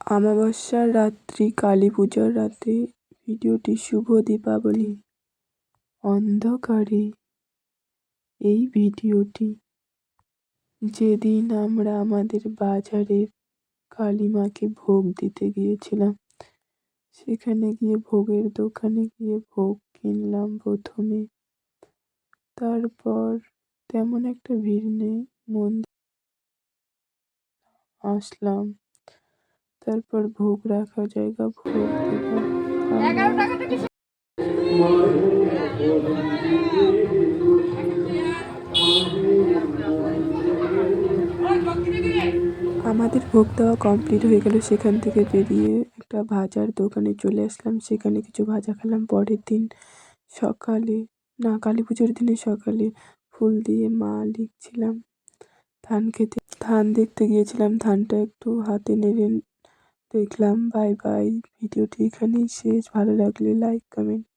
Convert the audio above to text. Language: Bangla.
আমাবস্যার রাত্রি, কালী পুজোর রাতে ভিডিওটি। শুভ দীপাবলি। অন্ধকারে এই ভিডিওটি। যেদিন আমরা আমাদের বাজারের কালী মাকে ভোগ দিতে গিয়েছিলাম, সেখানে গিয়ে ভোগের দোকানে গিয়ে ভোগ কিনলাম প্রথমে। তারপর তেমন একটা ভিড় নেই, মন্দির আসলাম। তারপর ভোগ রাখা জায়গা ভোগ দিলাম। আমাদের ভোগ দেওয়া কমপ্লিট হয়ে গেল। সেখান থেকে বেরিয়ে একটা ভাজার দোকানে চলে আসলাম, সেখানে কিছু ভাজা খেলাম। পরের দিন সকালে, না কালী পুজোর দিনে সকালে ফুল দিয়ে মা লিখছিলাম। ধান দেখতে গিয়েছিলাম, ধানটা একটু হাতে নেড়ে দেখলাম। Bye bye. ভিডিওটি এখানেই শেষ। ভালো লাগলে লাইক, কমেন্ট।